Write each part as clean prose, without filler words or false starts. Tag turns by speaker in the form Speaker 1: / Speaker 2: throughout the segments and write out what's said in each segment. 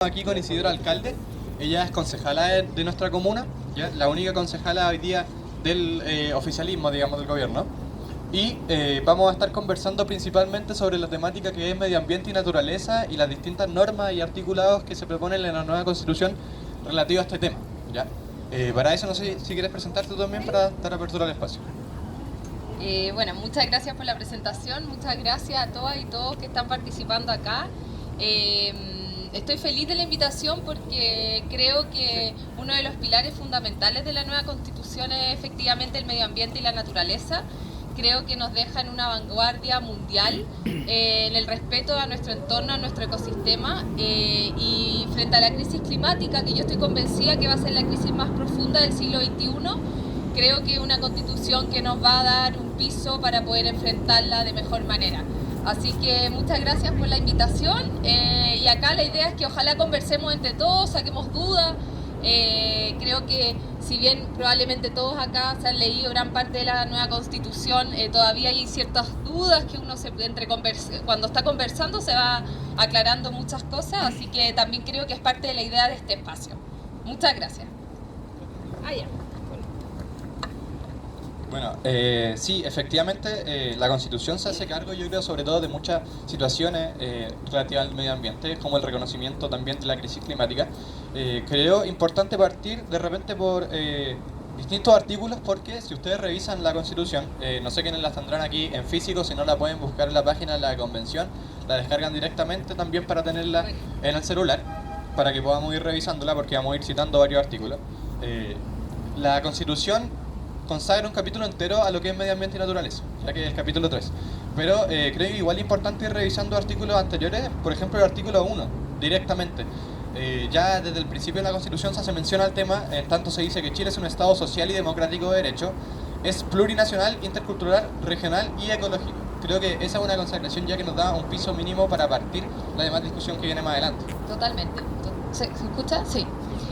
Speaker 1: aquí con Isidora Alcalde. Ella es concejala de nuestra comuna, ¿ya? La única concejala hoy día del oficialismo, digamos, del gobierno. Y vamos a estar conversando principalmente sobre la temática que es medio ambiente y naturaleza y las distintas normas y articulados que se proponen en la nueva constitución relativa a este tema, ¿ya? Para eso no sé si quieres presentarte tú también para dar apertura al espacio.
Speaker 2: Bueno, muchas gracias por la presentación, muchas gracias a todas y todos que están participando acá. Estoy feliz de la invitación porque creo que uno de los pilares fundamentales de la nueva constitución es efectivamente el medio ambiente y la naturaleza. Creo que nos deja en una vanguardia mundial en el respeto a nuestro entorno, a nuestro ecosistema y frente a la crisis climática, que yo estoy convencida que va a ser la crisis más profunda del siglo XXI, creo que es una constitución que nos va a dar un piso para poder enfrentarla de mejor manera. Así que muchas gracias por la invitación y acá la idea es que ojalá conversemos entre todos, saquemos dudas. Creo que si bien probablemente todos acá se han leído gran parte de la nueva constitución, todavía hay ciertas dudas que uno cuando está conversando se va aclarando muchas cosas, así que también creo que es parte de la idea de este espacio. Muchas gracias. Ya.
Speaker 1: Bueno, sí, efectivamente la Constitución se hace cargo, yo creo, sobre todo de muchas situaciones relativas al medio ambiente, como el reconocimiento también de la crisis climática. Creo importante partir de repente por distintos artículos, porque si ustedes revisan la Constitución, no sé quiénes las tendrán aquí en físico, si no la pueden buscar en la página de la Convención, la descargan directamente también para tenerla en el celular, para que podamos ir revisándola, porque vamos a ir citando varios artículos. La Constitución consagra un capítulo entero a lo que es medio ambiente y naturaleza, ya que es el capítulo 3. Pero creo que igual es importante ir revisando artículos anteriores, por ejemplo el artículo 1, directamente. Ya desde el principio de la Constitución se hace mención al tema, en tanto se dice que Chile es un Estado social y democrático de derecho, es plurinacional, intercultural, regional y ecológico. Creo que esa es una consagración ya que nos da un piso mínimo para partir la demás discusión que viene más adelante.
Speaker 2: Totalmente. ¿Se escucha? Sí.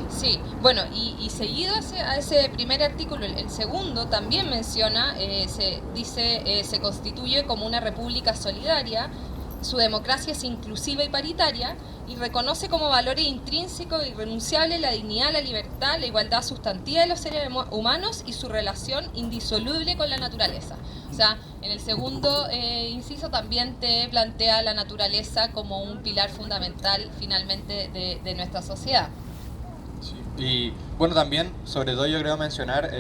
Speaker 2: Sí, bueno, y seguido a ese primer artículo, el segundo también menciona, se constituye como una república solidaria, su democracia es inclusiva y paritaria y reconoce como valores intrínsecos e irrenunciables la dignidad, la libertad, la igualdad sustantiva de los seres humanos y su relación indisoluble con la naturaleza. O sea, en el segundo inciso también te plantea la naturaleza como un pilar fundamental finalmente de nuestra sociedad.
Speaker 1: Sí. Y bueno, también, sobre todo yo creo mencionar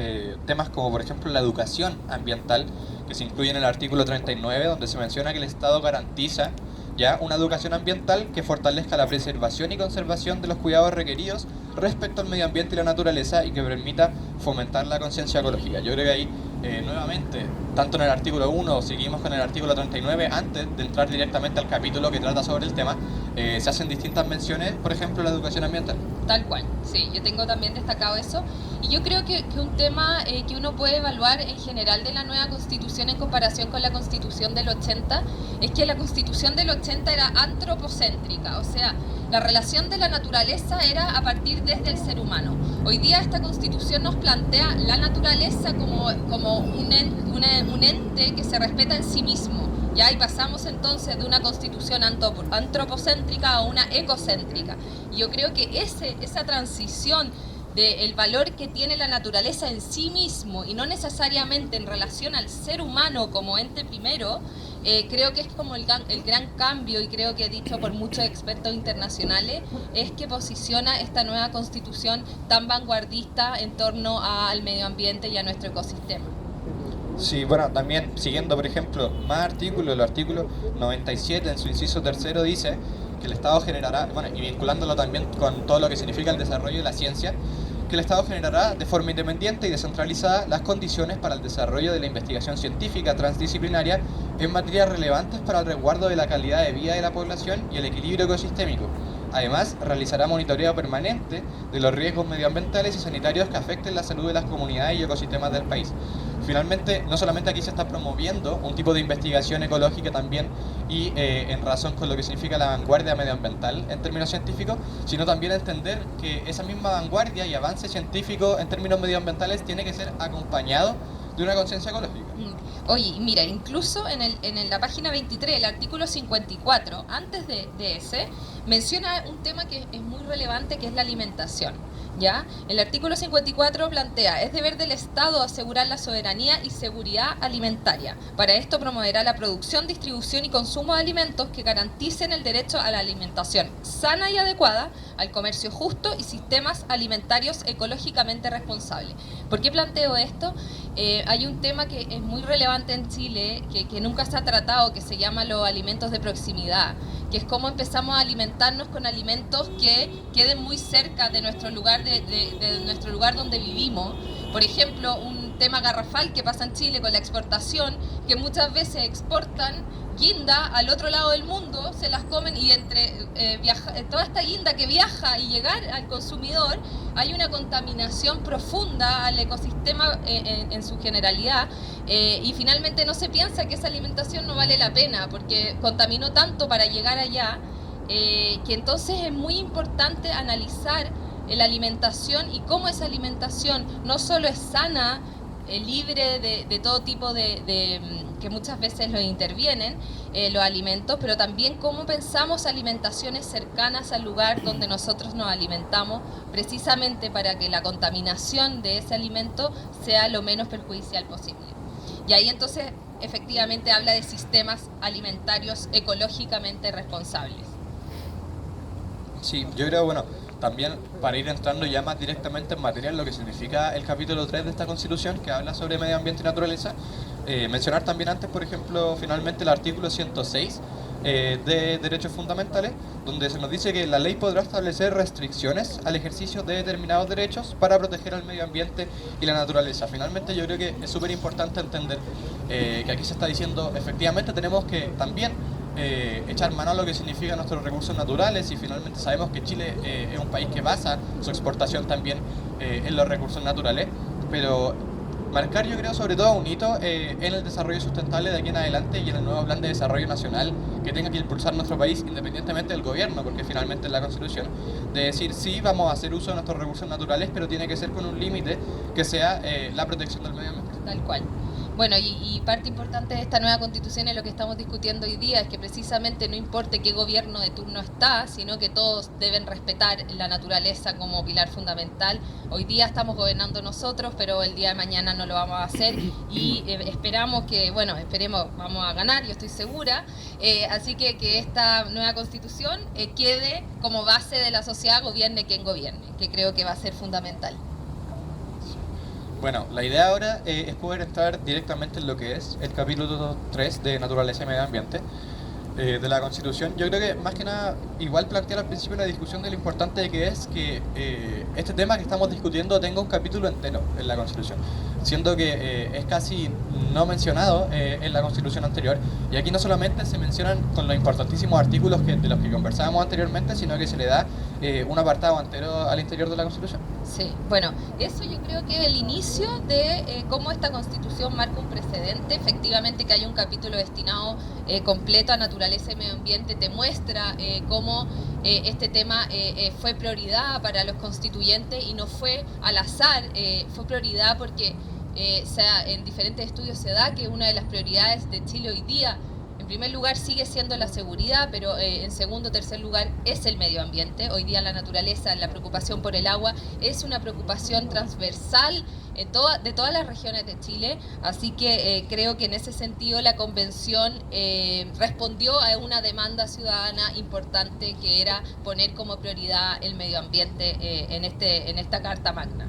Speaker 1: temas como por ejemplo la educación ambiental, que se incluye en el artículo 39, donde se menciona que el Estado garantiza ya una educación ambiental que fortalezca la preservación y conservación de los cuidados requeridos respecto al medio ambiente y la naturaleza y que permita fomentar la conciencia ecológica. Yo creo que ahí, nuevamente, tanto en el artículo 1 o seguimos con el artículo 39, antes de entrar directamente al capítulo que trata sobre el tema, se hacen distintas menciones, por ejemplo, la educación ambiental.
Speaker 2: Tal cual, sí, yo tengo también destacado eso. Y yo creo que un tema que uno puede evaluar en general de la nueva Constitución en comparación con la Constitución del 80 es que la Constitución del 80 era antropocéntrica, o sea, la relación de la naturaleza era a partir desde el ser humano. Hoy día esta Constitución nos plantea la naturaleza como un ente que se respeta en sí mismo. Ya, y pasamos entonces de una constitución antropocéntrica a una ecocéntrica. Y yo creo que esa transición del valor que tiene la naturaleza en sí mismo y no necesariamente en relación al ser humano como ente primero, creo que es como el gran cambio, y creo que dicho por muchos expertos internacionales, es que posiciona esta nueva constitución tan vanguardista en torno al medio ambiente y a nuestro ecosistema.
Speaker 1: Sí, bueno, también siguiendo, por ejemplo, más artículos, el artículo 97 en su inciso tercero dice que el Estado generará, bueno, y vinculándolo también con todo lo que significa el desarrollo de la ciencia, que el Estado generará de forma independiente y descentralizada las condiciones para el desarrollo de la investigación científica transdisciplinaria en materias relevantes para el resguardo de la calidad de vida de la población y el equilibrio ecosistémico. Además, realizará monitoreo permanente de los riesgos medioambientales y sanitarios que afecten la salud de las comunidades y ecosistemas del país. Finalmente, no solamente aquí se está promoviendo un tipo de investigación ecológica también y en razón con lo que significa la vanguardia medioambiental en términos científicos, sino también entender que esa misma vanguardia y avance científico en términos medioambientales tiene que ser acompañado de una conciencia ecológica.
Speaker 2: Oye, y mira, incluso en la página 23, el artículo 54, antes de ese, menciona un tema que es muy relevante, que es la alimentación. ¿Ya? El artículo 54 plantea: es deber del Estado asegurar la soberanía y seguridad alimentaria. Para esto promoverá la producción, distribución y consumo de alimentos que garanticen el derecho a la alimentación sana y adecuada, al comercio justo y sistemas alimentarios ecológicamente responsables. ¿Por qué planteo esto? Hay un tema que es muy relevante en Chile, que nunca se ha tratado, que se llama los alimentos de proximidad, que es cómo empezamos a alimentarnos con alimentos que queden muy cerca de nuestro lugar, de nuestro lugar donde vivimos. Por ejemplo, un tema garrafal que pasa en Chile con la exportación, que muchas veces exportan guinda al otro lado del mundo, se las comen, y entre toda esta guinda que viaja y llegar al consumidor, hay una contaminación profunda al ecosistema en su generalidad, y finalmente no se piensa que esa alimentación no vale la pena porque contaminó tanto para llegar allá, que entonces es muy importante analizar la alimentación y cómo esa alimentación no solo es sana, libre de todo tipo que muchas veces lo intervienen, los alimentos, pero también cómo pensamos alimentaciones cercanas al lugar donde nosotros nos alimentamos, precisamente para que la contaminación de ese alimento sea lo menos perjudicial posible. Y ahí entonces efectivamente habla de sistemas alimentarios ecológicamente responsables.
Speaker 1: Sí, yo creo, bueno, también para ir entrando ya más directamente en materia en lo que significa el capítulo 3 de esta Constitución, que habla sobre medio ambiente y naturaleza, mencionar también antes, por ejemplo, finalmente el artículo 106 de Derechos Fundamentales, donde se nos dice que la ley podrá establecer restricciones al ejercicio de determinados derechos para proteger al medio ambiente y la naturaleza. Finalmente yo creo que es súper importante entender que aquí se está diciendo, efectivamente tenemos que también echar mano a lo que significan nuestros recursos naturales, y finalmente sabemos que Chile es un país que basa su exportación también en los recursos naturales, pero marcar, yo creo, sobre todo un hito en el desarrollo sustentable de aquí en adelante y en el nuevo plan de desarrollo nacional que tenga que impulsar nuestro país independientemente del gobierno, porque finalmente es la Constitución, de decir sí, vamos a hacer uso de nuestros recursos naturales, pero tiene que ser con un límite que sea la protección del medio ambiente.
Speaker 2: Tal cual. Bueno, y parte importante de esta nueva Constitución es lo que estamos discutiendo hoy día, es que precisamente no importe qué gobierno de turno está, sino que todos deben respetar la naturaleza como pilar fundamental. Hoy día estamos gobernando nosotros, pero el día de mañana no lo vamos a hacer, y esperamos vamos a ganar, yo estoy segura, así que esta nueva Constitución quede como base de la sociedad, gobierne quien gobierne, que creo que va a ser fundamental.
Speaker 1: Bueno, la idea ahora es poder entrar directamente en lo que es el capítulo 3 de Naturaleza y Medio Ambiente de la Constitución. Yo creo que más que nada, igual plantear al principio una discusión de lo importante que es que este tema que estamos discutiendo tenga un capítulo entero en la Constitución, siendo que es casi no mencionado en la Constitución anterior, y aquí no solamente se mencionan con los importantísimos artículos de los que conversábamos anteriormente, sino que se le da un apartado entero al interior de la Constitución.
Speaker 2: Sí, bueno, eso yo creo que es el inicio de cómo esta Constitución marca un precedente. Efectivamente, que hay un capítulo destinado completo a naturaleza y medio ambiente te muestra cómo este tema fue prioridad para los constituyentes y no fue al azar, fue prioridad porque en diferentes estudios se da que una de las prioridades de Chile hoy día, en primer lugar, sigue siendo la seguridad, pero en segundo o tercer lugar es el medio ambiente. Hoy día la naturaleza, la preocupación por el agua es una preocupación transversal de todas las regiones de Chile, así que creo que en ese sentido la Convención respondió a una demanda ciudadana importante, que era poner como prioridad el medio ambiente en esta Carta Magna.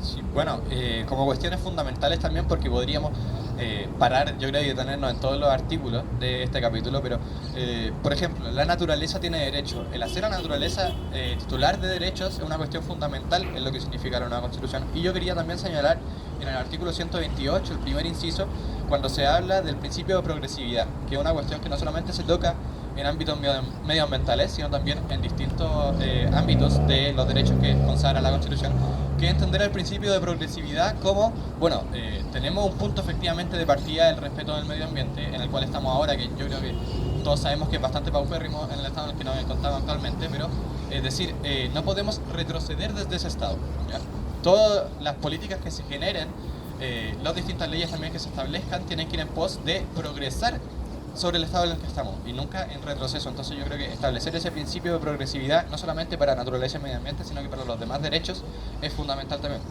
Speaker 1: Sí, bueno, como cuestiones fundamentales también, porque podríamos parar, yo creo, y detenernos en todos los artículos de este capítulo, pero por ejemplo, la naturaleza tiene derecho. El hacer a la naturaleza titular de derechos es una cuestión fundamental en lo que significa la nueva Constitución. Y yo quería también señalar en el artículo 128, el primer inciso, cuando se habla del principio de progresividad, que es una cuestión que no solamente se toca en ámbitos medioambientales, sino también en distintos ámbitos de los derechos que consagra la Constitución, que es entender el principio de progresividad como, bueno, tenemos un punto efectivamente de partida del respeto del medio ambiente, en el cual estamos ahora, que yo creo que todos sabemos que es bastante paupérrimo en el estado en el que nos encontramos actualmente, pero es decir, no podemos retroceder desde ese estado, ¿ya? Todas las políticas que se generen las distintas leyes también que se establezcan tienen que ir en pos de progresar sobre el estado en el que estamos y nunca en retroceso. Entonces yo creo que establecer ese principio de progresividad, no solamente para naturaleza y medio ambiente, sino que para los demás derechos, es fundamental también.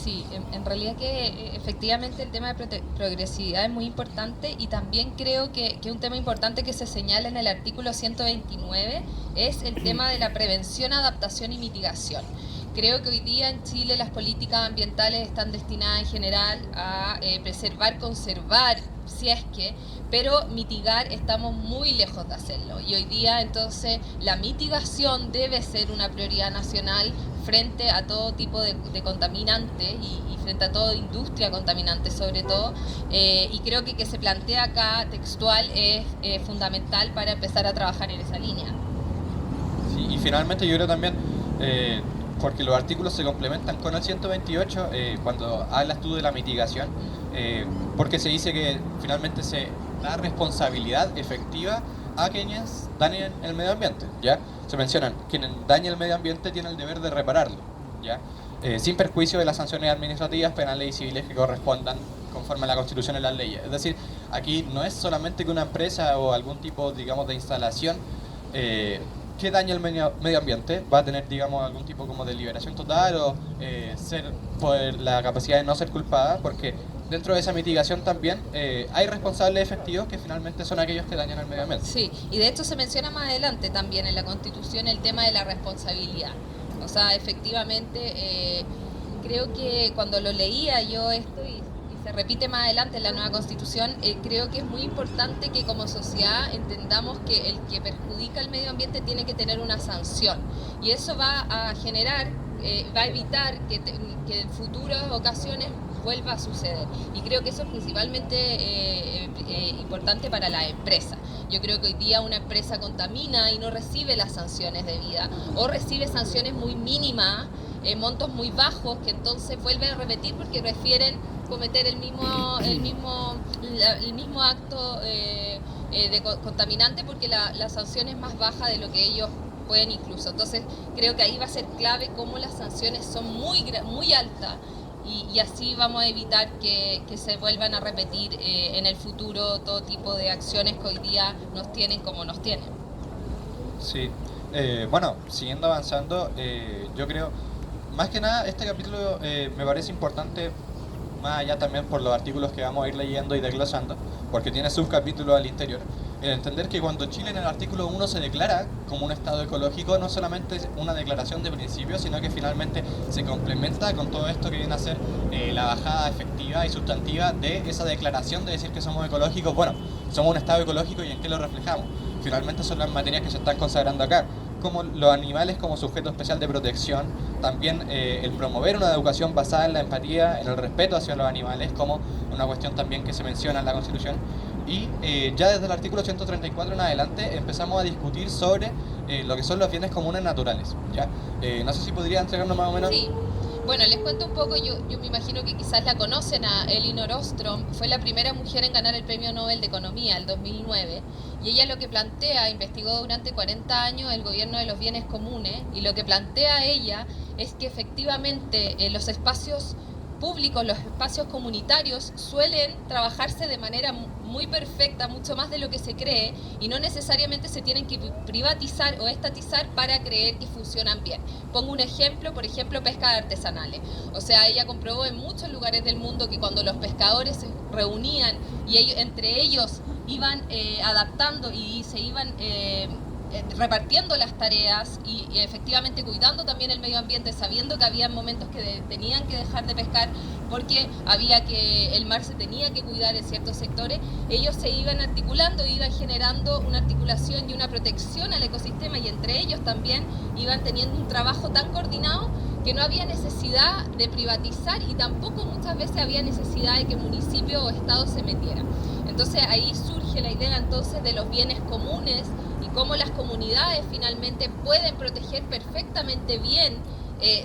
Speaker 2: Sí, en realidad que efectivamente el tema de progresividad es muy importante y también creo que un tema importante que se señala en el artículo 129 es el tema de la prevención, adaptación y mitigación. Creo que hoy día en Chile las políticas ambientales están destinadas en general a preservar, conservar, si es que, pero mitigar estamos muy lejos de hacerlo. Y hoy día entonces la mitigación debe ser una prioridad nacional frente a todo tipo de contaminantes y frente a toda industria contaminante sobre todo. Y creo que se plantea acá textual es fundamental para empezar a trabajar en esa línea.
Speaker 1: Sí, y finalmente yo creo también... porque los artículos se complementan con el 128 cuando hablas tú de la mitigación, porque se dice que finalmente se da responsabilidad efectiva a quienes dañen el medio ambiente, ¿ya? Se mencionan, quien daña el medio ambiente tiene el deber de repararlo, ¿ya? Sin perjuicio de las sanciones administrativas, penales y civiles que correspondan conforme a la Constitución y las leyes. Es decir, aquí no es solamente que una empresa o algún tipo, digamos, de instalación que daña el medio ambiente va a tener, digamos, algún tipo como de liberación total o ser por la capacidad de no ser culpada, porque dentro de esa mitigación también hay responsables efectivos que finalmente son aquellos que dañan el medio ambiente.
Speaker 2: Sí, y de hecho se menciona más adelante también en la Constitución el tema de la responsabilidad. O sea, efectivamente, creo que cuando lo leía yo esto y se repite más adelante en la nueva Constitución, creo que es muy importante que como sociedad entendamos que el que perjudica el medio ambiente tiene que tener una sanción. Y eso va a generar, va a evitar que en futuras ocasiones vuelva a suceder. Y creo que eso es principalmente importante para la empresa. Yo creo que hoy día una empresa contamina y no recibe las sanciones debidas o recibe sanciones muy mínimas, montos muy bajos, que entonces vuelven a repetir porque prefieren cometer el mismo acto de contaminante porque la sanción es más baja de lo que ellos pueden incluso. Entonces creo que ahí va a ser clave cómo las sanciones son muy altas y así vamos a evitar que se vuelvan a repetir en el futuro todo tipo de acciones que hoy día nos tienen como nos tienen.
Speaker 1: Sí, bueno, siguiendo avanzando, yo creo, más que nada, este capítulo me parece importante, más allá también por los artículos que vamos a ir leyendo y desglosando, porque tiene subcapítulos al interior, el entender que cuando Chile en el artículo 1 se declara como un estado ecológico, no solamente es una declaración de principios, sino que finalmente se complementa con todo esto que viene a ser la bajada efectiva y sustantiva de esa declaración de decir que somos ecológicos. Bueno, somos un estado ecológico y en qué lo reflejamos. Finalmente son las materias que se están consagrando acá, como los animales como sujeto especial de protección, también el promover una educación basada en la empatía, en el respeto hacia los animales, como una cuestión también que se menciona en la Constitución. Y ya desde el artículo 134 en adelante empezamos a discutir sobre lo que son los bienes comunes naturales, ¿ya? No sé si podría entregarnos más o menos...
Speaker 2: Sí. Bueno, les cuento un poco, yo me imagino que quizás la conocen a Elinor Ostrom, fue la primera mujer en ganar el Premio Nobel de Economía, el 2009, y ella lo que plantea, investigó durante 40 años el gobierno de los bienes comunes, y lo que plantea ella es que efectivamente los espacios públicos, los espacios comunitarios suelen trabajarse de manera muy perfecta, mucho más de lo que se cree, y no necesariamente se tienen que privatizar o estatizar para creer que funcionan bien. Pongo un ejemplo, por ejemplo, pesca artesanales. O sea, ella comprobó en muchos lugares del mundo que cuando los pescadores se reunían y entre ellos iban adaptando y se iban repartiendo las tareas y efectivamente cuidando también el medio ambiente, sabiendo que había momentos que tenían que dejar de pescar porque el mar se tenía que cuidar en ciertos sectores, ellos se iban articulando, iban generando una articulación y una protección al ecosistema y entre ellos también iban teniendo un trabajo tan coordinado que no había necesidad de privatizar y tampoco muchas veces había necesidad de que municipio o estado se metiera. Entonces ahí surge la idea entonces de los bienes comunes y cómo las comunidades finalmente pueden proteger perfectamente bien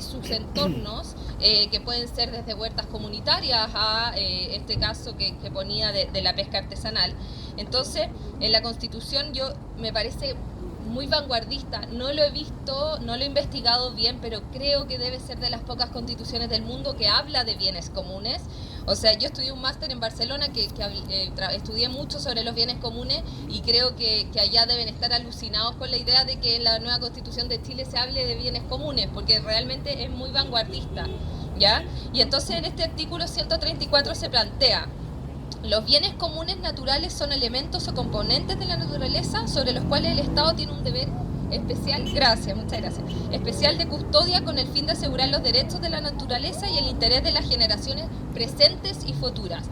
Speaker 2: sus entornos, que pueden ser desde huertas comunitarias a este caso que ponía de la pesca artesanal. Entonces, en la Constitución me parece muy vanguardista. No lo he visto, no lo he investigado bien, pero creo que debe ser de las pocas constituciones del mundo que habla de bienes comunes. O sea, yo estudié un máster en Barcelona que estudié mucho sobre los bienes comunes y creo que allá deben estar alucinados con la idea de que en la nueva constitución de Chile se hable de bienes comunes, porque realmente es muy vanguardista, ¿ya? Y entonces en este artículo 134 se plantea: los bienes comunes naturales son elementos o componentes de la naturaleza sobre los cuales el Estado tiene un deber especial, muchas gracias, especial de custodia con el fin de asegurar los derechos de la naturaleza y el interés de las generaciones presentes y futuras.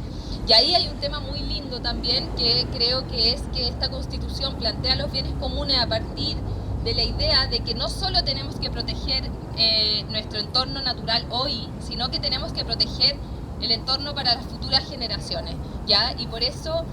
Speaker 2: Y ahí hay un tema muy lindo también, que creo que es que esta Constitución plantea los bienes comunes a partir de la idea de que no solo tenemos que proteger nuestro entorno natural hoy, sino que tenemos que proteger el entorno para las futuras generaciones, ¿ya? Y por eso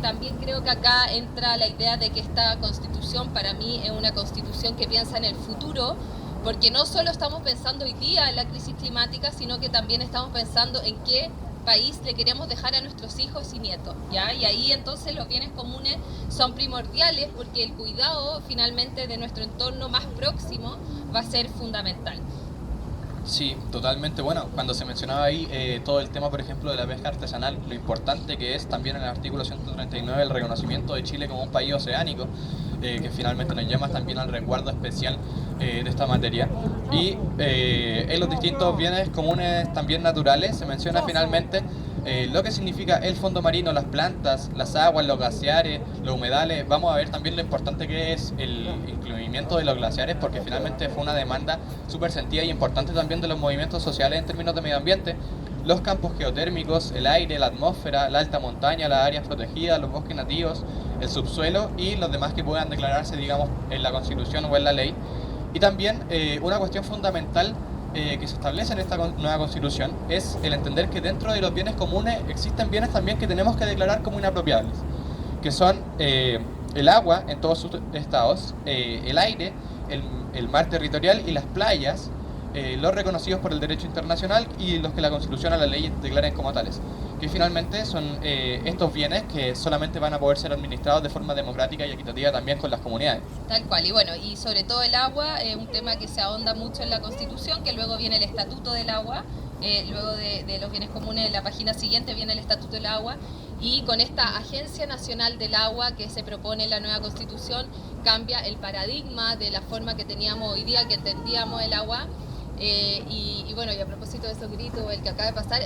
Speaker 2: también creo que acá entra la idea de que esta constitución para mí es una constitución que piensa en el futuro, porque no solo estamos pensando hoy día en la crisis climática, sino que también estamos pensando en qué país le queremos dejar a nuestros hijos y nietos, ¿ya? Y ahí entonces los bienes comunes son primordiales, porque el cuidado finalmente de nuestro entorno más próximo va a ser fundamental.
Speaker 1: Sí, totalmente. Bueno, cuando se mencionaba ahí todo el tema, por ejemplo, de la pesca artesanal, lo importante que es también en el artículo 139 el reconocimiento de Chile como un país oceánico, que finalmente nos llama también al resguardo especial de esta materia. Y en los distintos bienes comunes también naturales se menciona finalmente lo que significa el fondo marino, las plantas, las aguas, los glaciares, los humedales. Vamos a ver también lo importante que es el incluimiento de los glaciares, porque finalmente fue una demanda súper sentida y importante también de los movimientos sociales en términos de medio ambiente. Los campos geotérmicos, el aire, la atmósfera, la alta montaña, las áreas protegidas, los bosques nativos, el subsuelo y los demás que puedan declararse, digamos, en la Constitución o en la ley. Y también una cuestión fundamental que se establece en esta nueva Constitución es el entender que dentro de los bienes comunes existen bienes también que tenemos que declarar como inapropiables, que son el agua en todos sus estados, el aire, el mar territorial y las playas, los reconocidos por el derecho internacional y los que la Constitución o la ley declaren como tales, que finalmente son estos bienes que solamente van a poder ser administrados de forma democrática y equitativa también con las comunidades.
Speaker 2: Tal cual, y bueno, y sobre todo el agua, un tema que se ahonda mucho en la Constitución, que luego viene el Estatuto del Agua, luego de los bienes comunes, en la página siguiente viene el Estatuto del Agua, y con esta Agencia Nacional del Agua que se propone en la nueva Constitución, cambia el paradigma de la forma que teníamos hoy día, que entendíamos el agua. Y bueno, y a propósito de esos gritos, el que acaba de pasar,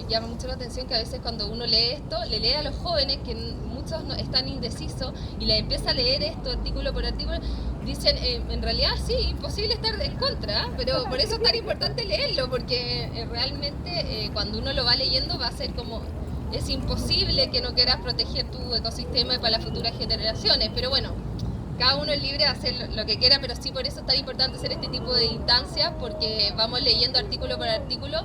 Speaker 2: llama mucho la atención que a veces cuando uno lee esto, le lee a los jóvenes, que muchos no, están indecisos, y les empieza a leer esto artículo por artículo, dicen, en realidad sí, imposible estar en contra, pero por eso es tan importante leerlo, porque realmente cuando uno lo va leyendo va a ser como, es imposible que no quieras proteger tu ecosistema para las futuras generaciones, pero bueno, cada uno es libre de hacer lo que quiera, pero sí por eso es tan importante hacer este tipo de instancias, porque vamos leyendo artículo por artículo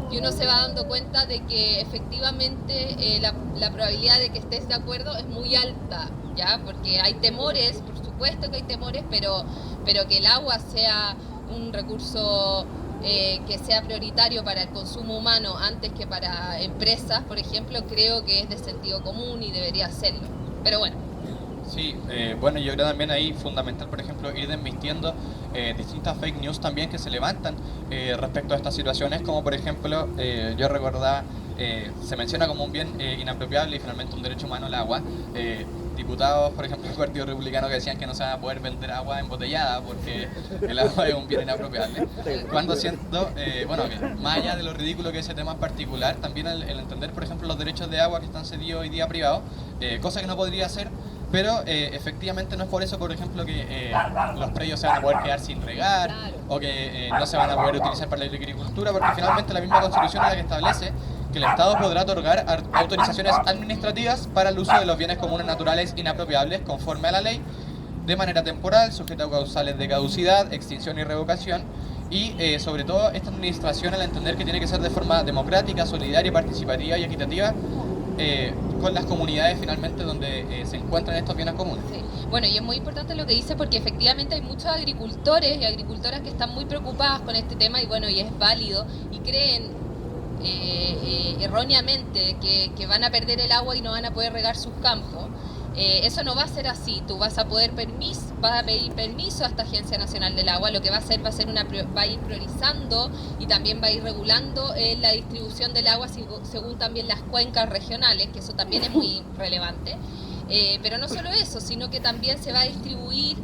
Speaker 2: y uno se va dando cuenta de que efectivamente la probabilidad de que estés de acuerdo es muy alta, ¿ya? Porque hay temores, por supuesto que hay temores, pero que el agua sea un recurso que sea prioritario para el consumo humano antes que para empresas, por ejemplo, creo que es de sentido común y debería serlo. Pero bueno.
Speaker 1: Sí, bueno, yo creo también ahí fundamental, por ejemplo, ir desmintiendo distintas fake news también que se levantan respecto a estas situaciones, como por ejemplo, yo recordaba, se menciona como un bien inapropiable y finalmente un derecho humano el agua. Diputados, por ejemplo, del Partido Republicano que decían que no se va a poder vender agua embotellada porque el agua es un bien inapropiable. Cuando siento, bueno, más allá de lo ridículo que es ese tema en particular, también el entender, por ejemplo, los derechos de agua que están cedidos hoy día privados, cosa que no podría ser. Pero efectivamente no es por eso, por ejemplo, que los predios se van a poder quedar sin regar, claro, o que no se van a poder utilizar para la agricultura, porque finalmente la misma Constitución es la que establece que el Estado podrá otorgar autorizaciones administrativas para el uso de los bienes comunes naturales inapropiables conforme a la ley, de manera temporal, sujeto a causales de caducidad, extinción y revocación, y sobre todo esta administración al entender que tiene que ser de forma democrática, solidaria, participativa y equitativa, con las comunidades finalmente donde se encuentran estos bienes comunes.
Speaker 2: Sí. Bueno, y es muy importante lo que dice, porque efectivamente hay muchos agricultores y agricultoras que están muy preocupadas con este tema, y bueno, y es válido, y creen erróneamente que van a perder el agua y no van a poder regar sus campos. Eso no va a ser así. Tú vas a poder va a pedir permiso a esta Agencia Nacional del Agua. Lo que va a hacer va a ir priorizando y también va a ir regulando la distribución del agua según también las cuencas regionales, que eso también es muy relevante. Pero no solo eso, sino que también se va a distribuir,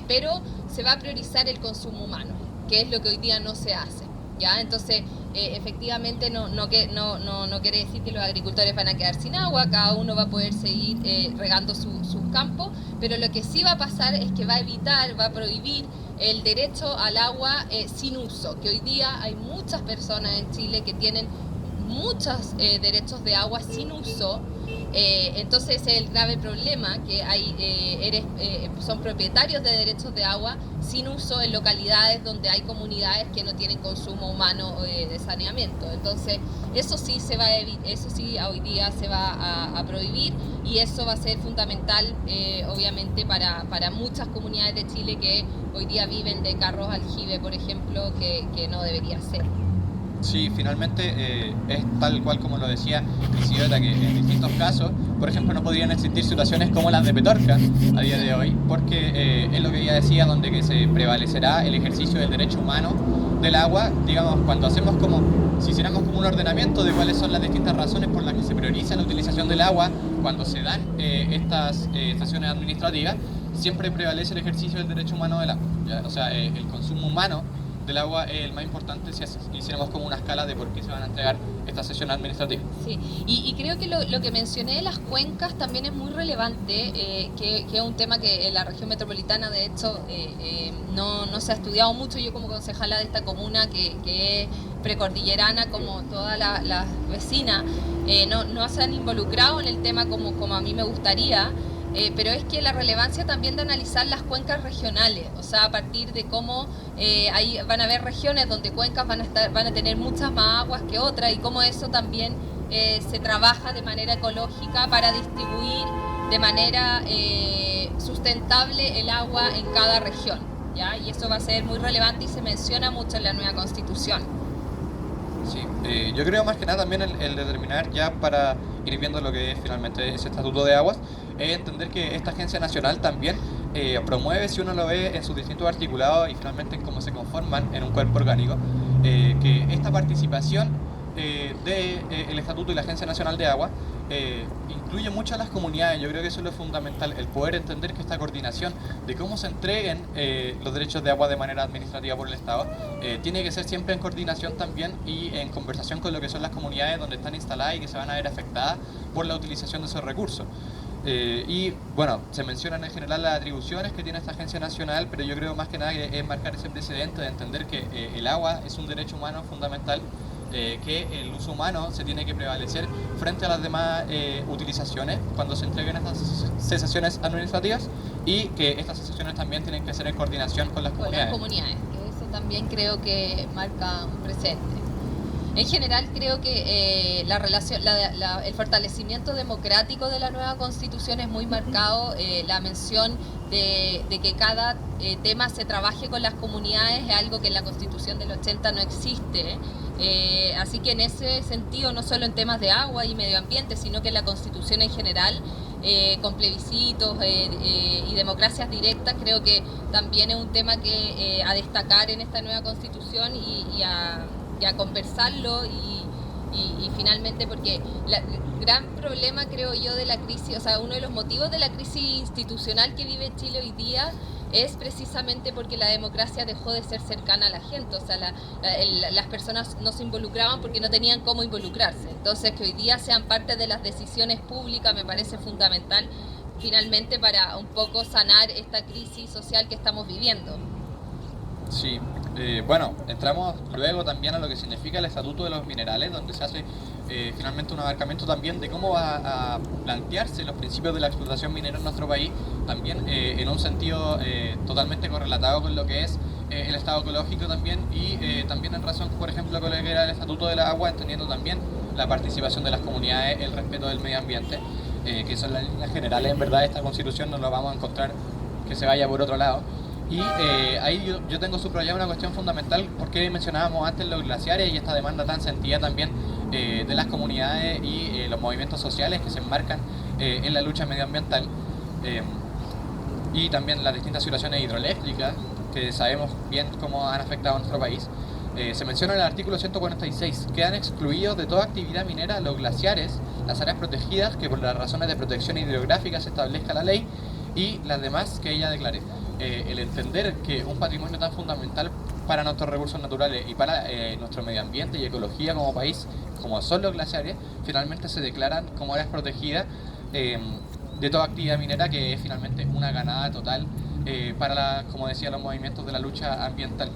Speaker 2: pero se va a priorizar el consumo humano, que es lo que hoy día no se hace, ¿ya? Entonces, efectivamente no quiere decir que los agricultores van a quedar sin agua, cada uno va a poder seguir regando sus campos, pero lo que sí va a pasar es que va a prohibir el derecho al agua sin uso, que hoy día hay muchas personas en Chile que tienen muchos derechos de agua sin uso. Entonces ese es el grave problema, que son propietarios de derechos de agua sin uso en localidades donde hay comunidades que no tienen consumo humano de saneamiento. Entonces eso sí hoy día se va a prohibir, y eso va a ser fundamental obviamente para muchas comunidades de Chile que hoy día viven de carros aljibe, por ejemplo, que no debería ser.
Speaker 1: Sí, finalmente es tal cual como lo decía Isidora, que en distintos casos, por ejemplo, no podrían existir situaciones como las de Petorca a día de hoy, porque es lo que ella decía, donde que se prevalecerá el ejercicio del derecho humano del agua, digamos, cuando hacemos si hiciéramos como un ordenamiento de cuáles son las distintas razones por las que se prioriza la utilización del agua, cuando se dan estas estaciones administrativas, siempre prevalece el ejercicio del derecho humano del agua, ¿ya? O sea, el consumo humano del agua es el más importante si hiciéramos como una escala de por qué se van a entregar estas sesiones administrativas.
Speaker 2: Sí, y creo que lo que mencioné de las cuencas también es muy relevante, que es un tema que en la región metropolitana de hecho no se ha estudiado mucho. Yo como concejala de esta comuna que es precordillerana como todas las vecinas, no se han involucrado en el tema como a mí me gustaría. Pero es que la relevancia también de analizar las cuencas regionales, o sea, a partir de cómo ahí van a haber regiones donde cuencas van a tener muchas más aguas que otras, y cómo eso también se trabaja de manera ecológica para distribuir de manera sustentable el agua en cada región, ¿ya? Y eso va a ser muy relevante y se menciona mucho en la nueva Constitución.
Speaker 1: Sí, yo creo más que nada también el determinar, ya para ir viendo lo que es finalmente ese estatuto de aguas, es entender que esta agencia nacional también promueve, si uno lo ve en sus distintos articulados y finalmente en cómo se conforman en un cuerpo orgánico, que esta participación del estatuto y la agencia nacional de agua incluye mucho a las comunidades. Yo creo que eso es lo fundamental, el poder entender que esta coordinación de cómo se entreguen los derechos de agua de manera administrativa por el Estado tiene que ser siempre en coordinación también y en conversación con lo que son las comunidades donde están instaladas y que se van a ver afectadas por la utilización de esos recursos. Y bueno, se mencionan en general las atribuciones que tiene esta agencia nacional, pero yo creo más que nada que es marcar ese precedente de entender que el agua es un derecho humano fundamental, que el uso humano se tiene que prevalecer frente a las demás utilizaciones cuando se entreguen estas cesaciones administrativas, y que estas cesaciones también tienen que ser en coordinación con las comunidades.
Speaker 2: Con las comunidades, que eso también creo que marca un presente. En general creo que el fortalecimiento democrático de la nueva Constitución es muy marcado, la mención de que cada tema se trabaje con las comunidades es algo que en la Constitución del 80 no existe. Así que en ese sentido, no solo en temas de agua y medio ambiente, sino que en la Constitución en general, con plebiscitos y democracias directas, creo que también es un tema que a destacar en esta nueva Constitución y a conversarlo y finalmente, porque el gran problema, creo yo, de la crisis, o sea, uno de los motivos de la crisis institucional que vive Chile hoy día es precisamente porque la democracia dejó de ser cercana a la gente, o sea, las personas no se involucraban porque no tenían cómo involucrarse. Entonces, que hoy día sean parte de las decisiones públicas me parece fundamental finalmente para un poco sanar esta crisis social que estamos viviendo.
Speaker 1: Sí, bueno, entramos luego también a lo que significa el Estatuto de los Minerales, donde se hace finalmente un abarcamiento también de cómo va a plantearse los principios de la explotación minera en nuestro país, también en un sentido totalmente correlatado con lo que es el estado ecológico también, y también en razón, por ejemplo, con lo que era el Estatuto de la Agua, entendiendo también la participación de las comunidades, el respeto del medio ambiente, que son las líneas generales. En verdad, esta Constitución no lo vamos a encontrar que se vaya por otro lado. Y ahí yo tengo subrayada una cuestión fundamental, porque mencionábamos antes los glaciares y esta demanda tan sentida también de las comunidades y los movimientos sociales que se enmarcan en la lucha medioambiental. y también las distintas situaciones hidroeléctricas que sabemos bien cómo han afectado a nuestro país. Se menciona en el artículo 146, quedan excluidos de toda actividad minera los glaciares, las áreas protegidas que por las razones de protección hidrográfica se establezca la ley y las demás que ella declare. El entender que un patrimonio tan fundamental para nuestros recursos naturales y para nuestro medio ambiente y ecología como país, como son los glaciares, finalmente se declaran como áreas protegidas de toda actividad minera, que es finalmente una ganada total para, como decía, los movimientos de la lucha ambiental.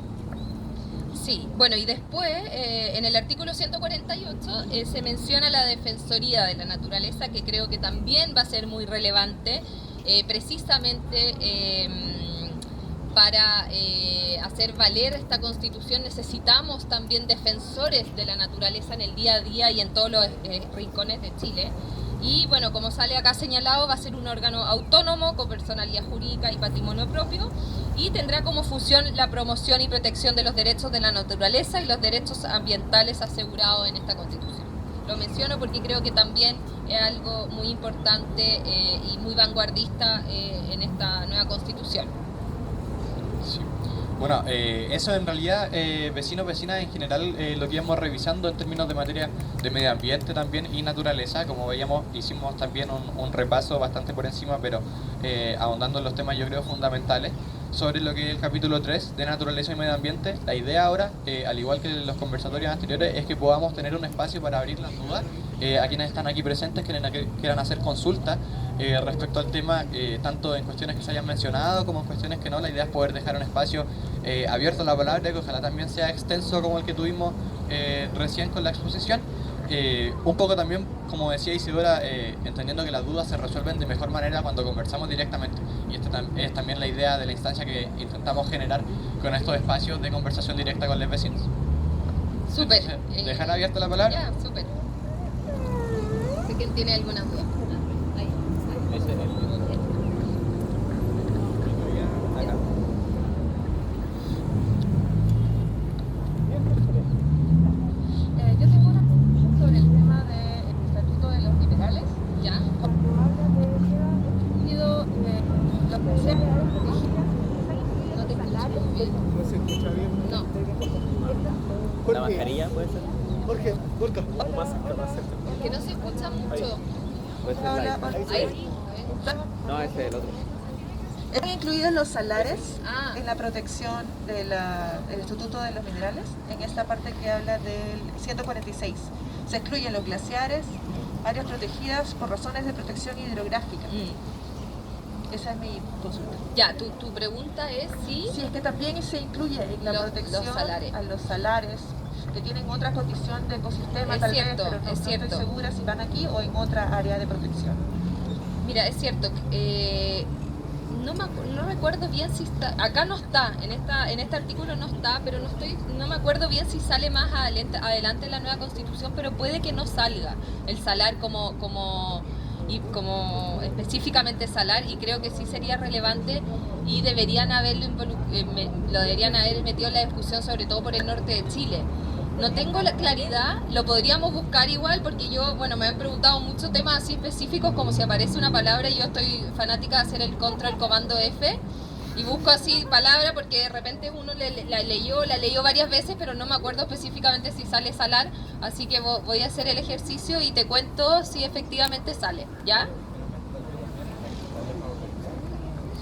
Speaker 2: Sí, bueno, y después en el artículo 148 se menciona la Defensoría de la Naturaleza, que creo que también va a ser muy relevante, precisamente para hacer valer esta Constitución necesitamos también defensores de la naturaleza en el día a día y en todos los rincones de Chile. Y bueno, como sale acá señalado, va a ser un órgano autónomo con personalidad jurídica y patrimonio propio y tendrá como función la promoción y protección de los derechos de la naturaleza y los derechos ambientales asegurados en esta Constitución. Lo menciono porque creo que también es algo muy importante y muy vanguardista en esta nueva Constitución.
Speaker 1: Sí. Bueno, eso en realidad, vecinos, vecinas en general, lo que íbamos revisando en términos de materia de medio ambiente también y naturaleza. Como veíamos, hicimos también un repaso bastante por encima, pero ahondando en los temas yo creo fundamentales sobre lo que es el capítulo 3 de naturaleza y medio ambiente. La idea ahora, al igual que en los conversatorios anteriores, es que podamos tener un espacio para abrir las dudas a quienes están aquí presentes, quieran hacer consultas respecto al tema, tanto en cuestiones que se hayan mencionado como en cuestiones que no. La idea es poder dejar un espacio abierto a la palabra, que ojalá también sea extenso como el que tuvimos recién con la exposición. Un poco también, como decía Isidora, entendiendo que las dudas se resuelven de mejor manera cuando conversamos directamente, y esta es también la idea de la instancia que intentamos generar con estos espacios de conversación directa con los vecinos.
Speaker 2: Súper.
Speaker 1: Entonces, dejar abierta la palabra.
Speaker 2: Ya, súper. ¿De quién tiene alguna duda? Ahí.
Speaker 3: Yo tengo una pregunta sobre el tema del estatuto de los liberales.
Speaker 2: Ya.
Speaker 3: Cuando habla de los preceptos
Speaker 2: No te escucho muy bien.
Speaker 4: No se escucha bien.
Speaker 2: No.
Speaker 4: ¿Por
Speaker 5: ¿La
Speaker 4: qué?
Speaker 5: mascarilla puede ser?
Speaker 4: Jorge, Gorka.
Speaker 5: Más cerca, más cerca.
Speaker 2: Que no se escucha mucho.
Speaker 5: Puede ser
Speaker 3: Hola,
Speaker 5: la-
Speaker 2: Ahí.
Speaker 5: No, ese es el otro.
Speaker 3: ¿Están incluidos los salares
Speaker 2: Ah.
Speaker 3: en la protección del estatuto de los minerales? En esta parte que habla del 146. Se excluyen los glaciares, áreas protegidas por razones de protección hidrográfica. Esa es mi consulta.
Speaker 2: Ya, tu pregunta es si...
Speaker 3: Sí, es que también se incluye en la
Speaker 2: Los
Speaker 3: protección
Speaker 2: salares.
Speaker 3: a los salares que tienen otra condición de ecosistema,
Speaker 2: Es
Speaker 3: tal
Speaker 2: cierto,
Speaker 3: vez, pero no,
Speaker 2: es
Speaker 3: no
Speaker 2: cierto.
Speaker 3: estoy segura si van aquí o en otra área de protección.
Speaker 2: Mira, es cierto, no recuerdo bien si está, acá no está, en este artículo no está, pero no me acuerdo bien si sale más adelante en la nueva Constitución, pero puede que no salga el salar como específicamente salar, y creo que sí sería relevante y deberían lo deberían haber metido en la discusión, sobre todo por el norte de Chile. No tengo la claridad, lo podríamos buscar igual, porque yo, bueno, me han preguntado muchos temas así específicos, como si aparece una palabra y yo estoy fanática de hacer el comando F y busco así palabra porque de repente uno la leyó varias veces, pero no me acuerdo específicamente si sale salar, así que voy a hacer el ejercicio y te cuento si efectivamente sale, ¿ya?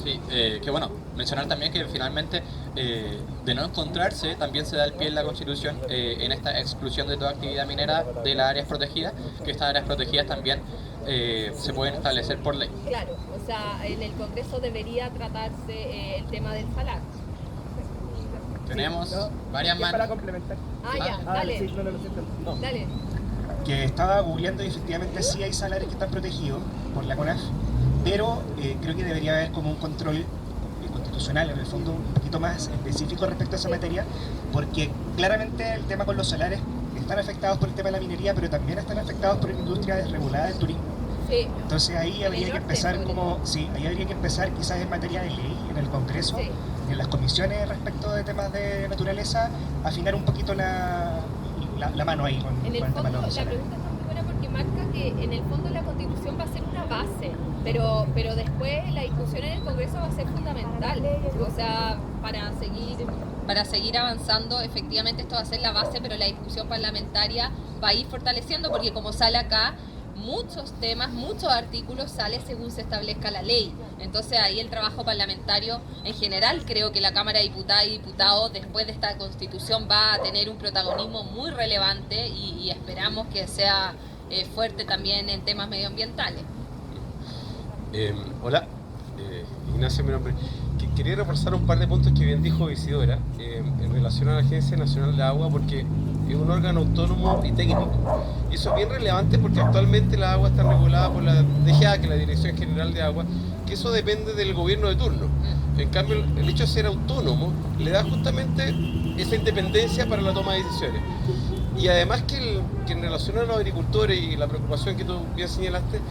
Speaker 1: Sí, que bueno, mencionar también que finalmente de no encontrarse también se da el pie en la Constitución en esta exclusión de toda actividad minera de las áreas protegidas, que estas áreas protegidas también se pueden establecer por ley.
Speaker 2: Claro, o sea, en el Congreso debería tratarse el tema del salar.
Speaker 1: Tenemos varias
Speaker 4: Es para
Speaker 1: manos.
Speaker 4: complementar.
Speaker 5: Sí,
Speaker 4: no, lo siento. No.
Speaker 2: Dale.
Speaker 6: Que estaba googleando y efectivamente sí hay salarios que están protegidos por la CONAF, pero creo que debería haber como un control constitucional, en el fondo, un poquito más específico respecto a esa materia, porque claramente el tema con los salarios están afectados por el tema de la minería, pero también están afectados por la industria desregulada del turismo.
Speaker 2: Sí.
Speaker 6: Entonces ahí habría que empezar ahí habría que empezar quizás en materia de ley, en el Congreso,
Speaker 2: Sí.
Speaker 6: en las comisiones respecto de temas de naturaleza, afinar un poquito la mano ahí con
Speaker 2: En el
Speaker 6: el tema
Speaker 2: fondo,
Speaker 6: de los
Speaker 2: la
Speaker 6: salarios.
Speaker 2: pregunta está muy buena porque
Speaker 7: marca que en el fondo la Constitución va a ser una base, pero después la discusión en el Congreso va a ser fundamental. O sea, para seguir avanzando, efectivamente esto va a ser la base, pero la discusión parlamentaria va a ir fortaleciendo, porque como sale acá, muchos temas, muchos artículos sale según se establezca la ley. Entonces ahí el trabajo parlamentario en general, creo que la Cámara de Diputadas y Diputados después de esta Constitución va a tener un protagonismo muy relevante y esperamos que sea fuerte también en temas medioambientales.
Speaker 8: Hola, Ignacio mi nombre. Quería reforzar un par de puntos que bien dijo Isidora en relación a la Agencia Nacional de Agua, porque es un órgano autónomo y técnico. Y eso es bien relevante porque actualmente la agua está regulada por la DGA, que es la Dirección General de Agua, que eso depende del gobierno de turno. En cambio, el hecho de ser autónomo le da justamente esa independencia para la toma de decisiones. Y además que en relación a los agricultores y la preocupación que tú bien señalaste,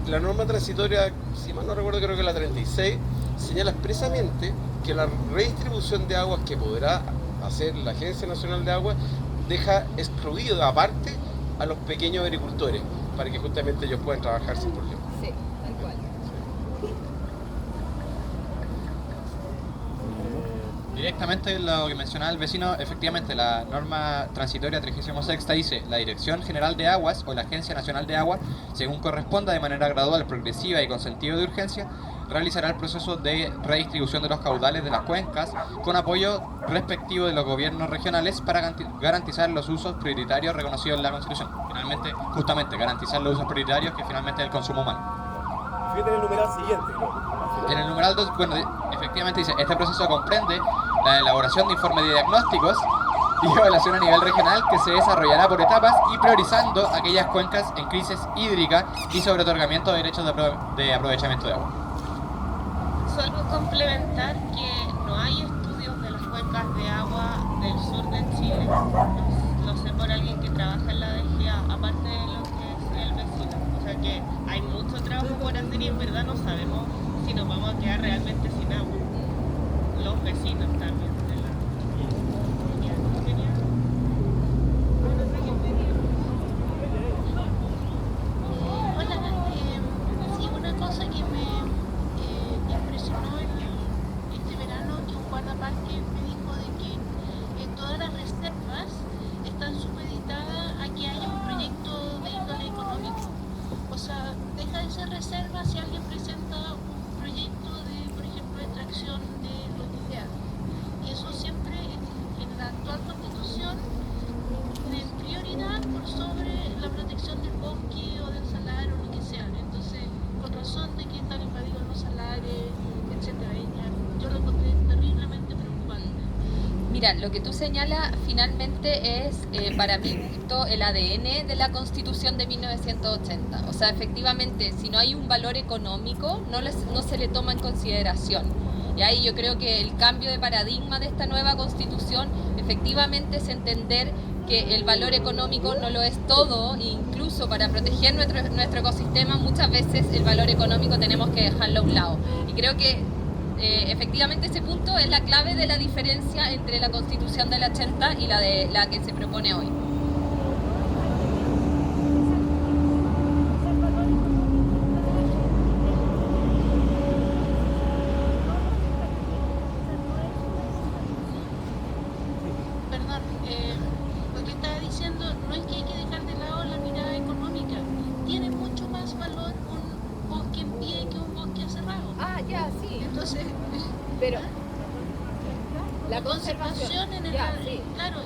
Speaker 8: la norma transitoria, si mal no recuerdo, creo que la 36, señala expresamente que la redistribución de aguas que podrá hacer la Agencia Nacional de Agua deja excluido aparte a los pequeños agricultores para que justamente ellos puedan trabajar sin problema.
Speaker 7: Sí, tal cual.
Speaker 1: Directamente lo que mencionaba el vecino, efectivamente la norma transitoria 36 dice: la Dirección General de Aguas o la Agencia Nacional de Agua, según corresponda de manera gradual, progresiva y con sentido de urgencia, realizará el proceso de redistribución de los caudales de las cuencas con apoyo respectivo de los gobiernos regionales para garantizar los usos prioritarios reconocidos en la Constitución. Finalmente, justamente, garantizar los usos prioritarios, que finalmente es el consumo humano.
Speaker 8: Fíjate en el numeral siguiente, ¿no?
Speaker 1: En el numeral 2, bueno, efectivamente dice: este proceso comprende la elaboración de informes de diagnósticos y evaluación a nivel regional que se desarrollará por etapas y priorizando aquellas cuencas en crisis hídrica y sobre otorgamiento de derechos de aprovechamiento de agua.
Speaker 9: Solo complementar que no hay estudios de las cuencas de agua del sur de Chile. Lo sé por alguien que trabaja en la DGA, aparte de lo que es el vecino. O sea que hay mucho trabajo por hacer y en verdad no sabemos si nos vamos a quedar realmente sin agua. Los vecinos también de la...
Speaker 10: Hola, sí, una cosa que me impresionó este verano, que un guardaparques me dijo de que todas las reservas están supeditadas a que haya un proyecto de índole económico. O sea, deja de ser reserva si alguien presenta un proyecto de, por ejemplo, extracción de lo que sea. Y eso siempre en la actual constitución tiene prioridad por sobre la protección del bosque o del salar o lo que sea. Entonces, con razón de que están invadidos los salares, etcétera. Yo lo encontré terriblemente preocupante.
Speaker 2: Mira, lo que tú señalas finalmente es, para mi gusto, el ADN de la Constitución de 1980. O sea, efectivamente, si no hay un valor económico, no se le toma en consideración. Y ahí yo creo que el cambio de paradigma de esta nueva Constitución efectivamente es entender que el valor económico no lo es todo, incluso para proteger nuestro ecosistema, muchas veces el valor económico tenemos que dejarlo a un lado. Y creo que efectivamente ese punto es la clave de la diferencia entre la Constitución del 80 y la que se propone hoy.
Speaker 10: Perdón, lo que estaba diciendo no es que hay que dejar de lado la mirada económica. Tiene mucho más valor un bosque en pie que un bosque cerrado.
Speaker 7: Ah, ya, sí.
Speaker 10: Entonces,
Speaker 7: Pero
Speaker 10: la conservación en el
Speaker 7: ya, sí.
Speaker 10: claro,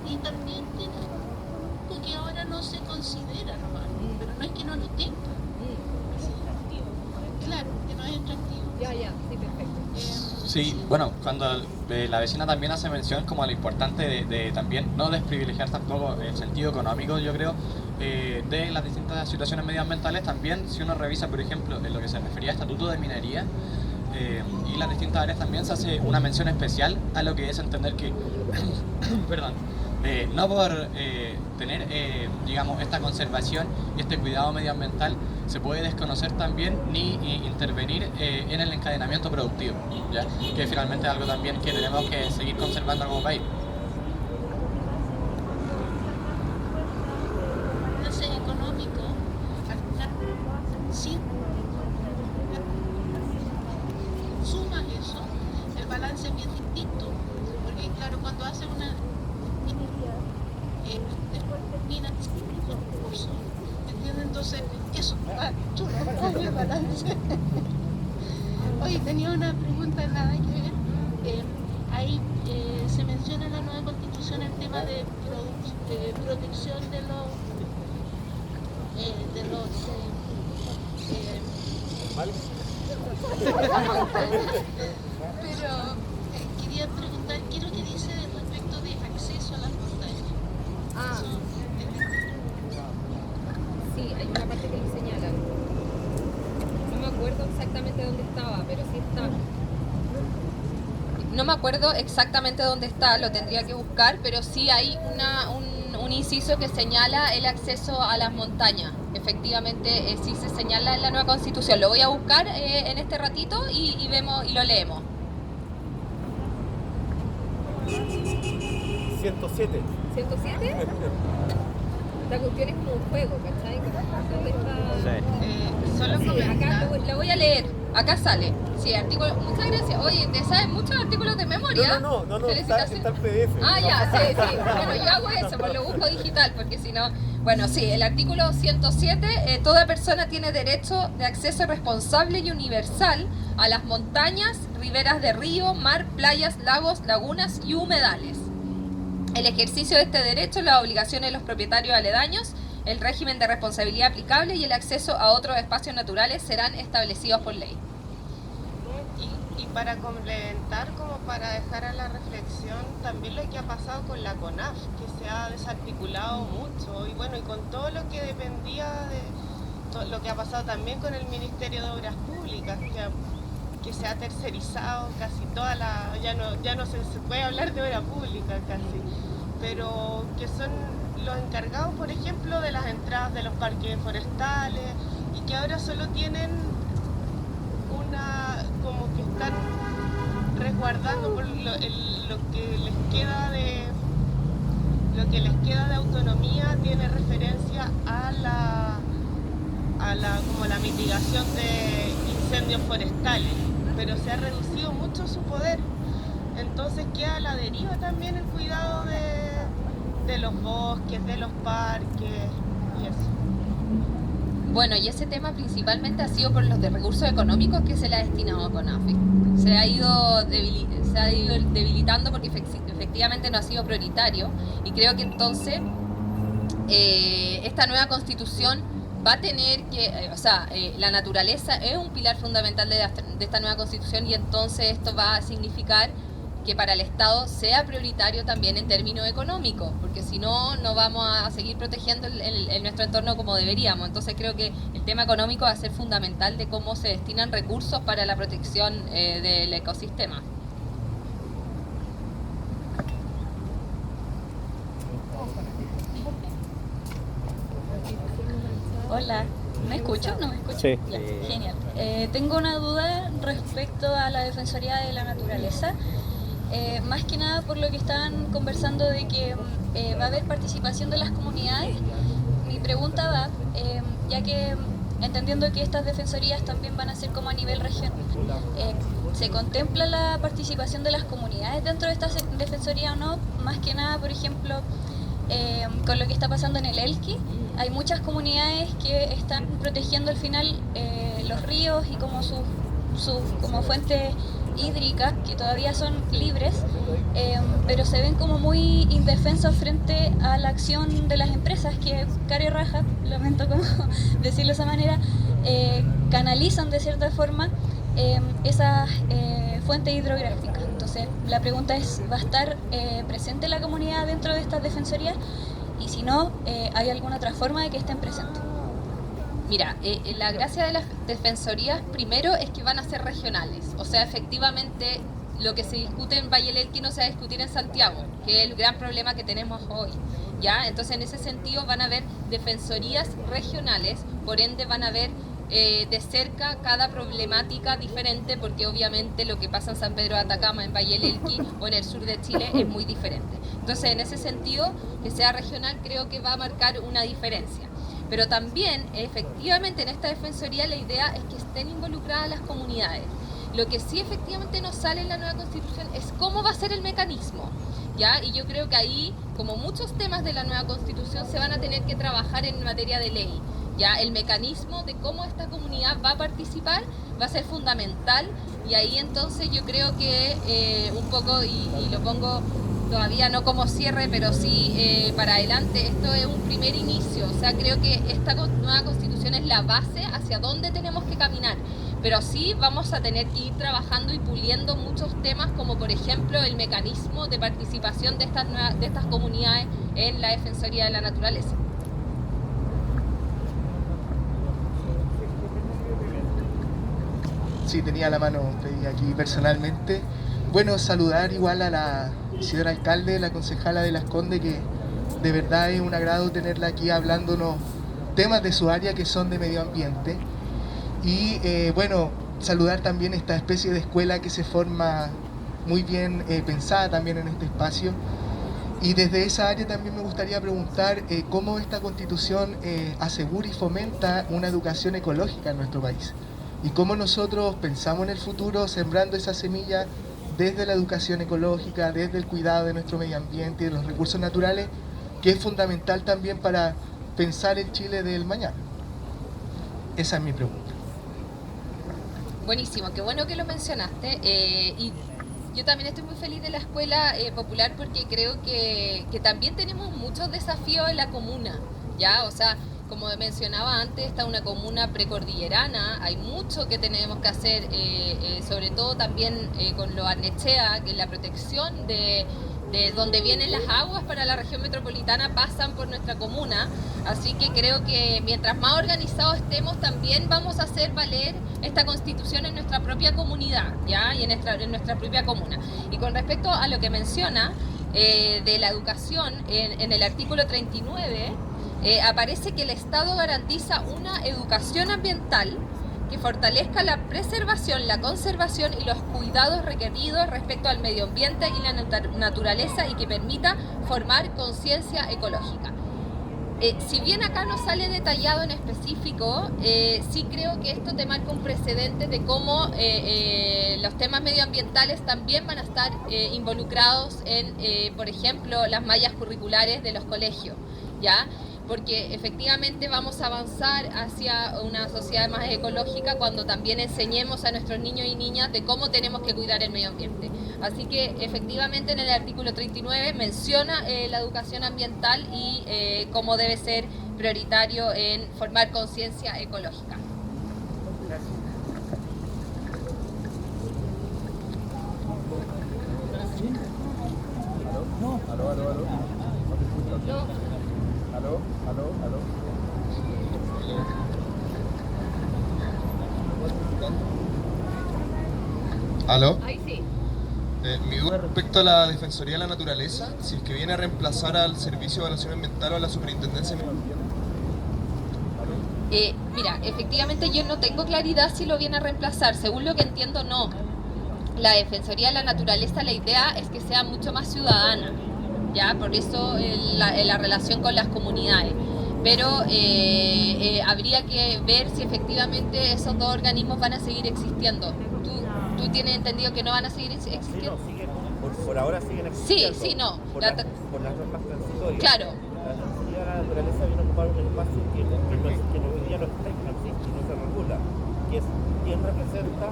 Speaker 10: y también tiene algo que ahora no se considera nomás, pero no es que no lo tenga. Claro, que no es atractivo.
Speaker 7: Ya, sí, perfecto.
Speaker 1: Sí, bueno, cuando la vecina también hace mención como a lo importante de también no desprivilegiar tampoco el sentido económico, yo creo, de las distintas situaciones medioambientales. También, si uno revisa, por ejemplo, en lo que se refería a estatuto de minería y las distintas áreas, también se hace una mención especial a lo que es entender que, perdón, no por tener, digamos, esta conservación y este cuidado medioambiental se puede desconocer también ni intervenir en el encadenamiento productivo, ¿ya? Que finalmente es algo también que tenemos que seguir conservando como país.
Speaker 10: Ese económico balance. Oye, tenía una pregunta nada que ver. Ahí se menciona en la nueva constitución el tema de protección de los pero quería preguntar qué es lo que dice respecto de acceso a las montañas.
Speaker 7: Sí, hay una parte que lo señala. No me acuerdo exactamente dónde estaba, pero sí está. No me acuerdo exactamente dónde está, lo tendría que buscar, pero sí hay un inciso que señala el acceso a las montañas. Efectivamente, sí se señala en la nueva constitución. Lo voy a buscar en este ratito y vemos y lo leemos.
Speaker 5: 107.
Speaker 7: ¿107? La cuestión es como un juego, ¿cachai? ¿Dónde está?
Speaker 9: Solo
Speaker 7: Sí,
Speaker 9: comentar.
Speaker 7: acá lo voy a leer. Acá sale. Sí, artículo. Muchas gracias. Oye, ¿te sabes muchos artículos de memoria?
Speaker 5: No, está
Speaker 7: Felicitaciones.
Speaker 5: el PDF.
Speaker 7: Ah, ya, sí. Bueno, yo hago eso, pues lo busco digital, porque si no... Bueno, sí, el artículo 107, toda persona tiene derecho de acceso responsable y universal a las montañas, riberas de río, mar, playas, lagos, lagunas y humedales. El ejercicio de este derecho, las obligaciones de los propietarios aledaños, el régimen de responsabilidad aplicable y el acceso a otros espacios naturales serán establecidos por ley.
Speaker 9: Y para complementar, como para dejar a la reflexión, también lo que ha pasado con la CONAF, que se ha desarticulado mucho, y bueno, y con todo lo que dependía de lo que ha pasado también con el Ministerio de Obras Públicas, que se ha tercerizado casi toda la... Ya no se puede hablar de obra pública casi, pero que son los encargados, por ejemplo, de las entradas de los parques forestales, y que ahora solo tienen como que están resguardando por lo que les queda de autonomía, tiene referencia a la mitigación de incendios forestales, pero se ha reducido mucho su poder, entonces queda a la deriva también el cuidado de los bosques, de los parques y eso.
Speaker 7: Bueno, y ese tema principalmente ha sido por los de recursos económicos que se le ha destinado a CONAFE. Se ha ido debilitando porque efectivamente no ha sido prioritario, y creo que entonces esta nueva constitución va a tener que, la naturaleza es un pilar fundamental de esta nueva constitución, y entonces esto va a significar que para el Estado sea prioritario también en términos económicos, porque si no, no vamos a seguir protegiendo nuestro entorno como deberíamos. Entonces creo que el tema económico va a ser fundamental de cómo se destinan recursos para la protección del ecosistema.
Speaker 11: Hola, ¿me escucho? ¿No me escucho?
Speaker 5: Sí.
Speaker 11: Ya, genial. Tengo una duda respecto a la Defensoría de la Naturaleza. Más que nada por lo que estaban conversando de que va a haber participación de las comunidades. Mi pregunta va, ya que entendiendo que estas defensorías también van a ser como a nivel regional, ¿se contempla la participación de las comunidades dentro de esta defensoría o no? Más que nada, por ejemplo, con lo que está pasando en el Elqui, hay muchas comunidades que están protegiendo al final los ríos y como sus como fuentes hídricas que todavía son libres, pero se ven como muy indefensos frente a la acción de las empresas que, cara y raja, lamento como decirlo de esa manera, canalizan de cierta forma esas fuentes hidrográficas. Entonces la pregunta es, ¿va a estar presente la comunidad dentro de estas defensorías? Y si no, ¿hay alguna otra forma de que estén presentes?
Speaker 7: Mira, la gracia de las defensorías primero es que van a ser regionales, o sea, efectivamente lo que se discute en Valle del Elqui no se va a discutir en Santiago, que es el gran problema que tenemos hoy, ¿ya? Entonces en ese sentido van a haber defensorías regionales, por ende van a ver de cerca cada problemática diferente, porque obviamente lo que pasa en San Pedro de Atacama, en Valle del Elqui o en el sur de Chile es muy diferente. Entonces en ese sentido, que sea regional creo que va a marcar una diferencia. Pero también, efectivamente, en esta defensoría la idea es que estén involucradas las comunidades. Lo que sí efectivamente nos sale en la nueva Constitución es cómo va a ser el mecanismo, ¿ya? Y yo creo que ahí, como muchos temas de la nueva Constitución, se van a tener que trabajar en materia de ley,
Speaker 2: Ya el mecanismo de cómo esta comunidad va a participar va a ser fundamental, y ahí entonces yo creo que un poco, y lo pongo todavía no como cierre, pero sí para adelante, esto es un primer inicio. O sea, creo que esta nueva constitución es la base hacia dónde tenemos que caminar, pero sí vamos a tener que ir trabajando y puliendo muchos temas, como por ejemplo el mecanismo de participación de estas comunidades en la Defensoría de la Naturaleza.
Speaker 12: Sí, tenía la mano pedida aquí personalmente. Bueno, saludar igual a la señora alcalde, la concejala de Las Condes, que de verdad es un agrado tenerla aquí hablándonos temas de su área que son de medio ambiente. Y bueno, saludar también esta especie de escuela que se forma muy bien pensada también en este espacio. Y desde esa área también me gustaría preguntar cómo esta constitución asegura y fomenta una educación ecológica en nuestro país. Y cómo nosotros pensamos en el futuro sembrando esa semilla desde la educación ecológica, desde el cuidado de nuestro medio ambiente y de los recursos naturales, que es fundamental también para pensar el Chile del mañana. Esa es mi pregunta.
Speaker 2: Buenísimo, qué bueno que lo mencionaste. Y yo también estoy muy feliz de la escuela popular, porque creo que también tenemos muchos desafíos en la comuna, ¿ya? O sea, como mencionaba antes, esta es una comuna precordillerana, hay mucho que tenemos que hacer, sobre todo también con lo Arnechea, que la protección de donde vienen las aguas para la región metropolitana pasan por nuestra comuna, así que creo que mientras más organizados estemos, también vamos a hacer valer esta constitución en nuestra propia comunidad, ¿ya? Y en nuestra propia comuna. Y con respecto a lo que menciona de la educación, en el artículo 39, aparece que el Estado garantiza una educación ambiental que fortalezca la preservación, la conservación y los cuidados requeridos respecto al medio ambiente y la naturaleza, y que permita formar conciencia ecológica. Si bien acá no sale detallado en específico, sí creo que esto te marca un precedente de cómo los temas medioambientales también van a estar involucrados en, por ejemplo, las mallas curriculares de los colegios, ¿ya? Porque efectivamente vamos a avanzar hacia una sociedad más ecológica cuando también enseñemos a nuestros niños y niñas de cómo tenemos que cuidar el medio ambiente. Así que efectivamente en el artículo 39 menciona la educación ambiental y cómo debe ser prioritario en formar conciencia ecológica.
Speaker 1: ¿Aló?
Speaker 7: Ahí sí.
Speaker 1: Mi duda respecto a la Defensoría de la Naturaleza, si es que viene a reemplazar al Servicio de Evaluación Ambiental o a la Superintendencia de Medio Ambiente.
Speaker 2: Mira, efectivamente yo no tengo claridad si lo viene a reemplazar. Según lo que entiendo, no. La Defensoría de la Naturaleza, la idea es que sea mucho más ciudadana, ¿ya? Por eso la relación con las comunidades. Pero habría que ver si efectivamente esos dos organismos van a seguir existiendo. ¿Tú tienes entendido que no van a seguir existiendo?
Speaker 5: Sí, no, siguen, por ahora siguen existiendo.
Speaker 2: Sí, no.
Speaker 5: Por las normas transitorias.
Speaker 2: Claro.
Speaker 5: La Defensoría de la Naturaleza viene a ocupar un espacio que hoy día no existe, no se regula, que es quien representa.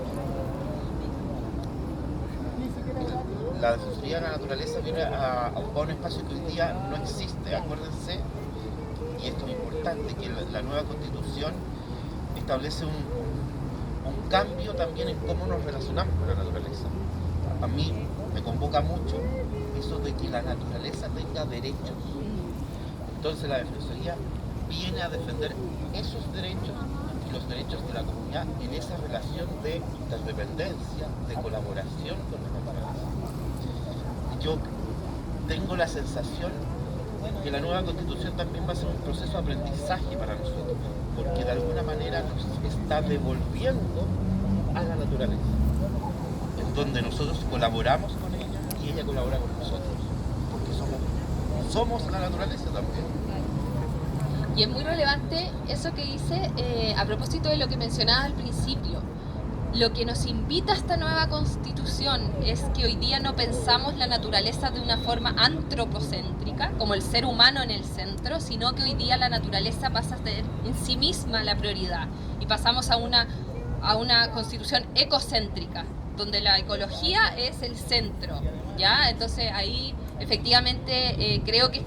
Speaker 13: La Defensoría de la Naturaleza viene a ocupar un espacio que hoy día no existe. Acuérdense, y esto es importante, que la nueva Constitución establece un cambio también en cómo nos relacionamos con la naturaleza. A mí me convoca mucho eso de que la naturaleza tenga derechos. Entonces la Defensoría viene a defender esos derechos y los derechos de la comunidad en esa relación de interdependencia, de colaboración con la naturaleza. Yo tengo la sensación que la nueva Constitución también va a ser un proceso de aprendizaje para nosotros, porque de alguna manera nos está devolviendo a la naturaleza, en donde nosotros colaboramos con ella y ella colabora con nosotros, porque somos la naturaleza también.
Speaker 2: Y es muy relevante eso que dice a propósito de lo que mencionaba al principio. lo que nos invita a esta nueva constitución es que hoy día no pensamos la naturaleza de una forma antropocéntrica, como el ser humano en el centro, sino que hoy día la naturaleza pasa a ser en sí misma la prioridad y pasamos a una constitución ecocéntrica, donde la ecología es el centro, ¿ya? Entonces ahí efectivamente creo que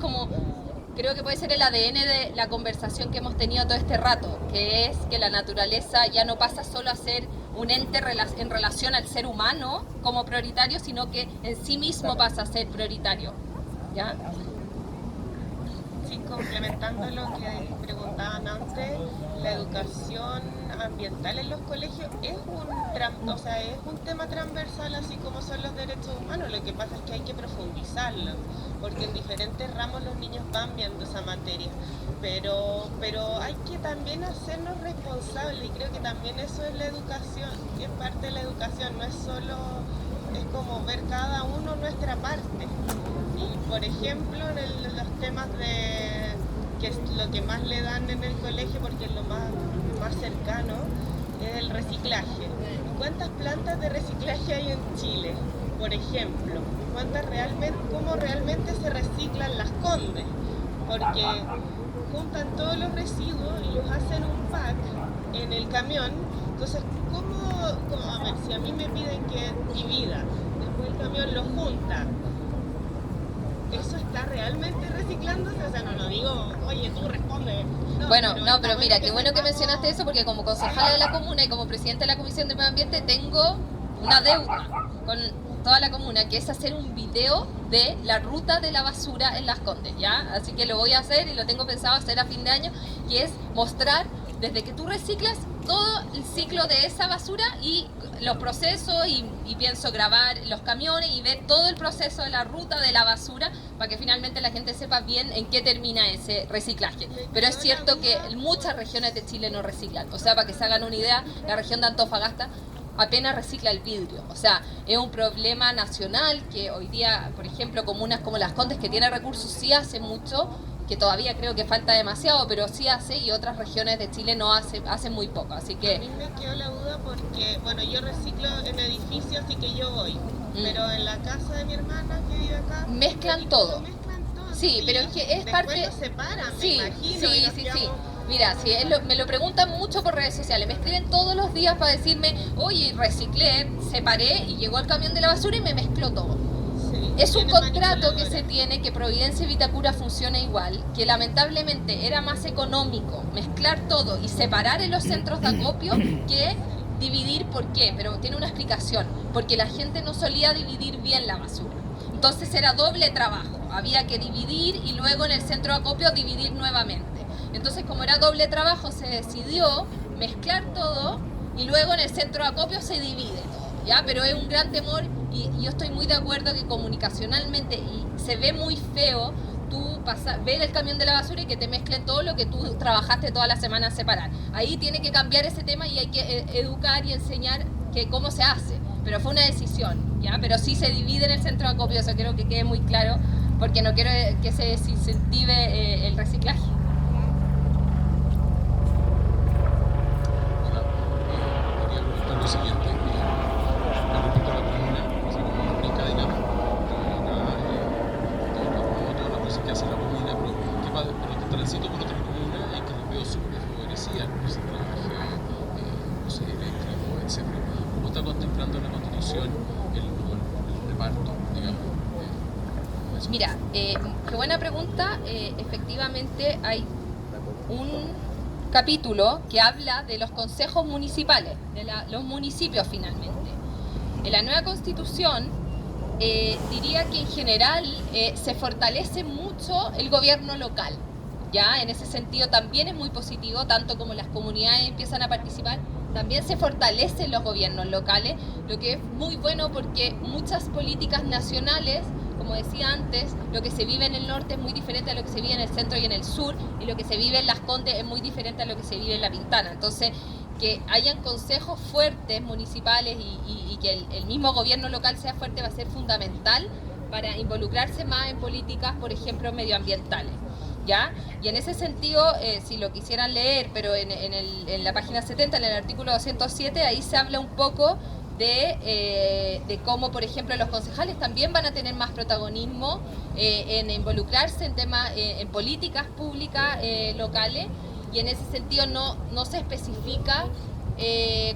Speaker 2: puede ser el ADN de la conversación que hemos tenido todo este rato, que es que la naturaleza ya no pasa solo a ser un ente en relación al ser humano como prioritario, sino que en sí mismo pasa a ser prioritario, ¿ya?
Speaker 9: Sí, complementando lo que preguntaban antes, la educación ambiental en los colegios es un tema transversal, así como son los derechos humanos. Lo que pasa es que hay que profundizarlo, porque en diferentes ramos los niños van viendo esa materia, pero hay que también hacernos responsables, y creo que también eso es la educación, que es parte de la educación, no es solo, es como ver cada uno nuestra parte. Y por ejemplo, en los temas de, que es lo que más le dan en el colegio, porque es lo más cercano, es el reciclaje. ¿Cuántas plantas de reciclaje hay en Chile? Por ejemplo, ¿cómo realmente se reciclan Las Condes? Porque juntan todos los residuos y los hacen un pack en el camión. Entonces, a ver, si a mí me piden que divida, después el camión lo junta, ¿eso está realmente reciclándose? O sea, no digo, oye, tú responde.
Speaker 2: Pero mira, qué bueno que mencionaste eso, porque como concejala de la comuna y como presidenta de la Comisión de Medio Ambiente tengo una deuda con toda la comuna, que es hacer un video de la ruta de la basura en Las Condes, ¿ya? Así que lo voy a hacer y lo tengo pensado hacer a fin de año, y es mostrar desde que tú reciclas todo el ciclo de esa basura y los procesos, y pienso grabar los camiones y ver todo el proceso de la ruta de la basura para que finalmente la gente sepa bien en qué termina ese reciclaje. Pero es cierto que muchas regiones de Chile no reciclan. O sea, para que se hagan una idea, la región de Antofagasta apenas recicla el vidrio. O sea, es un problema nacional que hoy día, por ejemplo, comunas como Las Condes, que tiene recursos, sí hace mucho, que todavía creo que falta demasiado, pero sí hace, y otras regiones de Chile no hacen muy poco, así que...
Speaker 9: A mí me quedó la duda porque, bueno, yo reciclo en edificios, así que yo voy, pero en la casa de mi hermana que vive acá...
Speaker 2: Mezclan todo. Sí, pero es que es parte...
Speaker 9: Después lo separan,
Speaker 2: sí,
Speaker 9: me imagino.
Speaker 2: Sí. Mira, me lo preguntan mucho por redes sociales, me escriben todos los días para decirme, oye, reciclé, separé y llegó el camión de la basura y me mezcló todo. Es un contrato que se tiene, que Providencia y Vitacura funciona igual, que lamentablemente era más económico mezclar todo y separar en los centros de acopio que dividir. ¿Por qué? Pero tiene una explicación, porque la gente no solía dividir bien la basura. Entonces era doble trabajo, había que dividir y luego en el centro de acopio dividir nuevamente. Entonces, como era doble trabajo, se decidió mezclar todo y luego en el centro de acopio se divide todo, ¿ya? Pero es un gran temor. Y yo estoy muy de acuerdo que comunicacionalmente, y se ve muy feo tú ver el camión de la basura y que te mezclen todo lo que tú trabajaste toda la semana a separar. Ahí tiene que cambiar ese tema y hay que educar y enseñar que cómo se hace. Pero fue una decisión, ¿ya? Pero sí se divide en el centro de acopio, eso quiero que quede muy claro, porque no quiero que se desincentive el reciclaje.
Speaker 1: Lo siguiente, respecto a la comuna, como brinca digamos, toda la cosa que hace la comuna, pero que va por el que transito por otra comuna y que les veo súper desfavorecidas, el reciclaje, no sé, eléctrico, etc. ¿Cómo está contemplando la Constitución el reparto, digamos?
Speaker 2: Mira, qué buena pregunta. Efectivamente hay un capítulo que habla de los consejos municipales, de los municipios finalmente. En la nueva Constitución diría que en general se fortalece mucho el gobierno local, ¿ya? En ese sentido también es muy positivo, tanto como las comunidades empiezan a participar, también se fortalecen los gobiernos locales, lo que es muy bueno porque muchas políticas nacionales, como decía antes, lo que se vive en el norte es muy diferente a lo que se vive en el centro y en el sur, y lo que se vive en Las Condes es muy diferente a lo que se vive en La Pintana. Entonces, que hayan consejos fuertes municipales y que el mismo gobierno local sea fuerte va a ser fundamental para involucrarse más en políticas, por ejemplo, medioambientales. ¿ya? Y en ese sentido, si lo quisieran leer, pero en la página 70, en el artículo 207, ahí se habla un poco de cómo, por ejemplo, los concejales también van a tener más protagonismo en involucrarse en temas, en políticas públicas locales, y en ese sentido no se especifica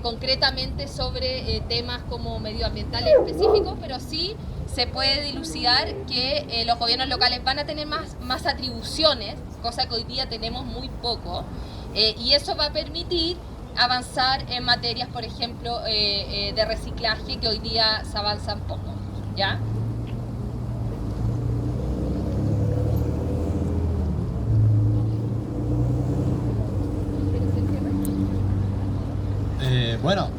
Speaker 2: concretamente sobre temas como medioambientales específicos, pero sí se puede dilucidar que los gobiernos locales van a tener más atribuciones, cosa que hoy día tenemos muy poco, y eso va a permitir avanzar en materias, por ejemplo, de reciclaje, que hoy día se avanzan poco, ¿ya?
Speaker 1: Bueno,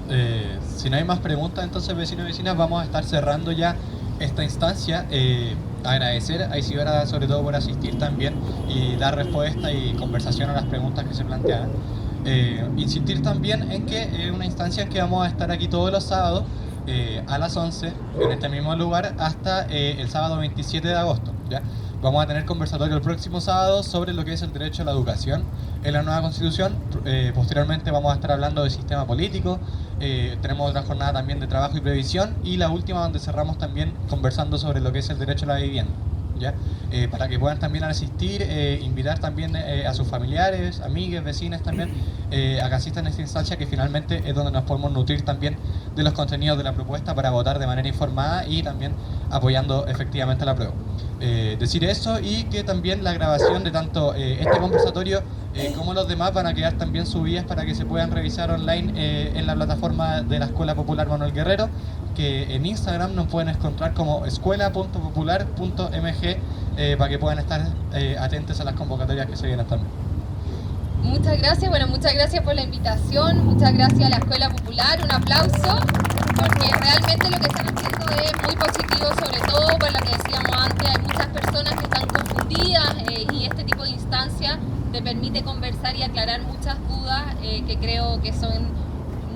Speaker 1: si no hay más preguntas, entonces vecinos y vecinas, vamos a estar cerrando ya esta instancia. Agradecer a Isidora sobre todo por asistir también y dar respuesta y conversación a las preguntas que se plantearon. Insistir también en que es una instancia en que vamos a estar aquí todos los sábados a las 11 en este mismo lugar hasta el sábado 27 de agosto, ¿ya? Vamos a tener conversatorio el próximo sábado sobre lo que es el derecho a la educación en la nueva Constitución. Posteriormente vamos a estar hablando del sistema político. Tenemos otra jornada también de trabajo y previsión, y la última donde cerramos también conversando sobre lo que es el derecho a la vivienda, ¿ya? Para que puedan también asistir, invitar también a sus familiares, amigues, vecinas también, a que asistan a esta instancia, que finalmente es donde nos podemos nutrir también de los contenidos de la propuesta para votar de manera informada y también apoyando efectivamente la prueba. Decir eso, y que también la grabación de tanto este conversatorio como los demás van a quedar también subidas para que se puedan revisar online en la plataforma de la Escuela Popular Manuel Guerrero, que en Instagram nos pueden encontrar como escuela.popular.mg, para que puedan estar atentos a las convocatorias que se vienen también.
Speaker 2: Muchas gracias, muchas gracias por la invitación, muchas gracias a la Escuela Popular, un aplauso, porque realmente lo que están haciendo es muy positivo, sobre todo por lo que decíamos antes, hay muchas personas que están confundidas, y este tipo de instancia te permite conversar y aclarar muchas dudas que creo que son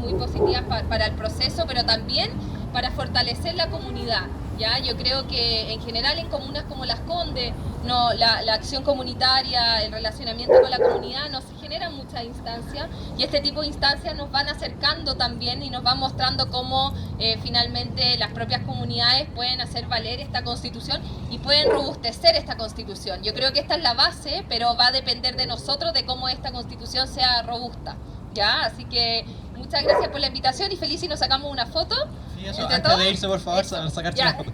Speaker 2: muy positivas para el proceso, pero también para fortalecer la comunidad, ¿ya? Yo creo que en general en comunas como Las Condes, la acción comunitaria, el relacionamiento con la comunidad nos genera muchas instancias, y este tipo de instancias nos van acercando también y nos van mostrando cómo finalmente las propias comunidades pueden hacer valer esta Constitución y pueden robustecer esta Constitución. Yo creo que esta es la base, pero va a depender de nosotros de cómo esta Constitución sea robusta, ¿ya? Así que muchas gracias por la invitación y feliz si nos sacamos una foto.
Speaker 1: Sí, eso, antes de irse, por favor, sacarse una foto.